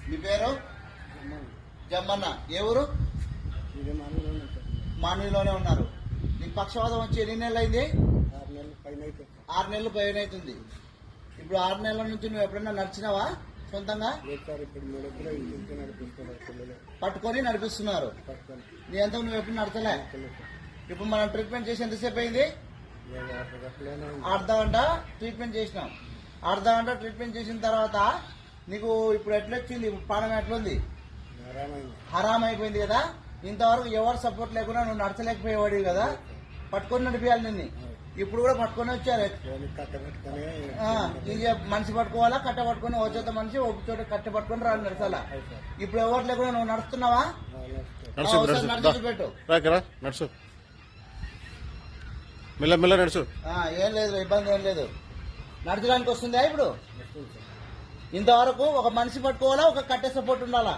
మీ పేరు? జమ్మన్న. ఏ ఊరు? మానవిలోనే ఉన్నారు. నీకు పక్షవాతం వచ్చి ఎన్ని నెలలు అయింది? 6 నెలలు పైన అవుతుంది. ఇప్పుడు 6 నెలల నుంచి నువ్వు ఎప్పుడైనా నడిచినావా సొంతంగా? పట్టుకొని నడిపిస్తున్నారు. నీ అంతా నువ్వు ఎప్పుడు నడచలే. ఇప్పుడు మనం ట్రీట్మెంట్ చేసి ఎంతసేపు అయింది? అర్ధగంట ట్రీట్మెంట్ చేసినాం. అర్ధగంట ట్రీట్మెంట్ చేసిన తర్వాత నీకు ఇప్పుడు ఎట్లొచ్చింది? ప్రాణం ఎట్లుంది? హరామ్ అయిపోయింది కదా. ఇంతవరకు ఎవరు సపోర్ట్ లేకుండా నువ్వు నడచలేకపోయేవాడివి కదా. పట్టుకొని నడిపియాలి నిన్ను. ఇప్పుడు కూడా పట్టుకొని వచ్చారు. మనిషి పట్టుకోవాలా, కట్ట పట్టుకొని ఒక చోట మనిషి ఒక చోట కట్ట పట్టుకొని రాని నడచాలా. ఇప్పుడు ఎవరు లేకుండా నువ్వు నడుస్తున్నావా? నడిచి పెట్టు. నడుచు, మెల్ల నడుచు. ఏం లేదు, ఇబ్బంది ఏం లేదు. నడచడానికి వస్తుందా ఇప్పుడు? ఇంతవరకు ఒక మనిషి పట్టుకోవాలా, ఒక కట్టె సపోర్ట్ ఉండాలా.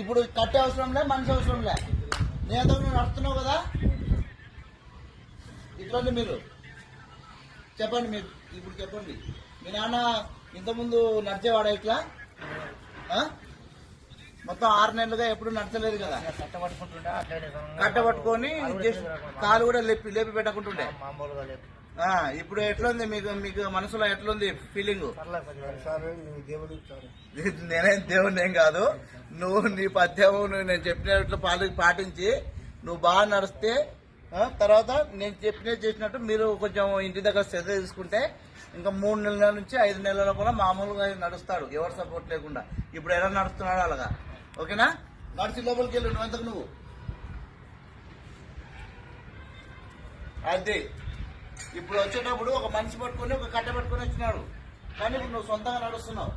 ఇప్పుడు కట్టె అవసరం లే, మనిషి అవసరం లే. నేను నువ్వు నడుస్తున్నావు కదా. ఇట్లా మీరు చెప్పండి. మీరు ఇప్పుడు చెప్పండి. మీ నాన్న ఇంతకుముందు నడిచేవాడా ఇట్లా? మొత్తం 6 నెలలుగా ఎప్పుడు నడచలేదు కదా. కట్ట పట్టుకొని కాలు కూడా లేపి పెట్టకుంటుండే. ఇప్పుడు ఎట్లుంది మీకు మనసులో ఎట్లుంది ఫీలింగ్? నేనేం దేవుడిని ఏం కాదు. నువ్వు నీ పద్యం నేను చెప్పినట్లు పాటించి నువ్వు బాగా నడిస్తే తర్వాత నేను చేసినట్టు మీరు కొంచెం ఇంటి దగ్గర శ్రద్ధ తీసుకుంటే ఇంకా 3 నెలల నుంచి 5 నెలల కూడా మామూలుగా నడుస్తాడు, ఎవరు సపోర్ట్ లేకుండా. ఇప్పుడు ఎలా నడుస్తున్నాడు అలాగా. ఓకేనా? నడిచి లోపలికి వెళ్ళు. నువ్వెంతకు నువ్వు అది ఇప్పుడు వచ్చేటప్పుడు ఒక మనిషి పట్టుకొని ఒక కట్టె పట్టుకొని వచ్చినాడు, కానీ ఇప్పుడు నువ్వు సొంతంగా నడుస్తున్నావు.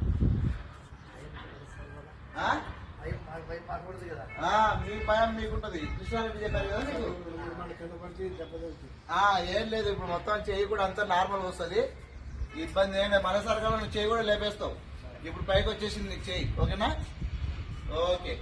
మీ భయం మీకుంటది. కృష్ణారెడ్డి చెప్పారు కదా నీకు. ఏం లేదు, ఇప్పుడు మొత్తం చెయ్యి కూడా అంతా నార్మల్ వస్తుంది. ఇబ్బంది ఏం లేదు. మనసరిగా నువ్వు చెయ్యి కూడా లేపేస్తావు. ఇప్పుడు పైకి వచ్చేసింది నీకు చెయ్యి. ఓకేనా? ఓకే.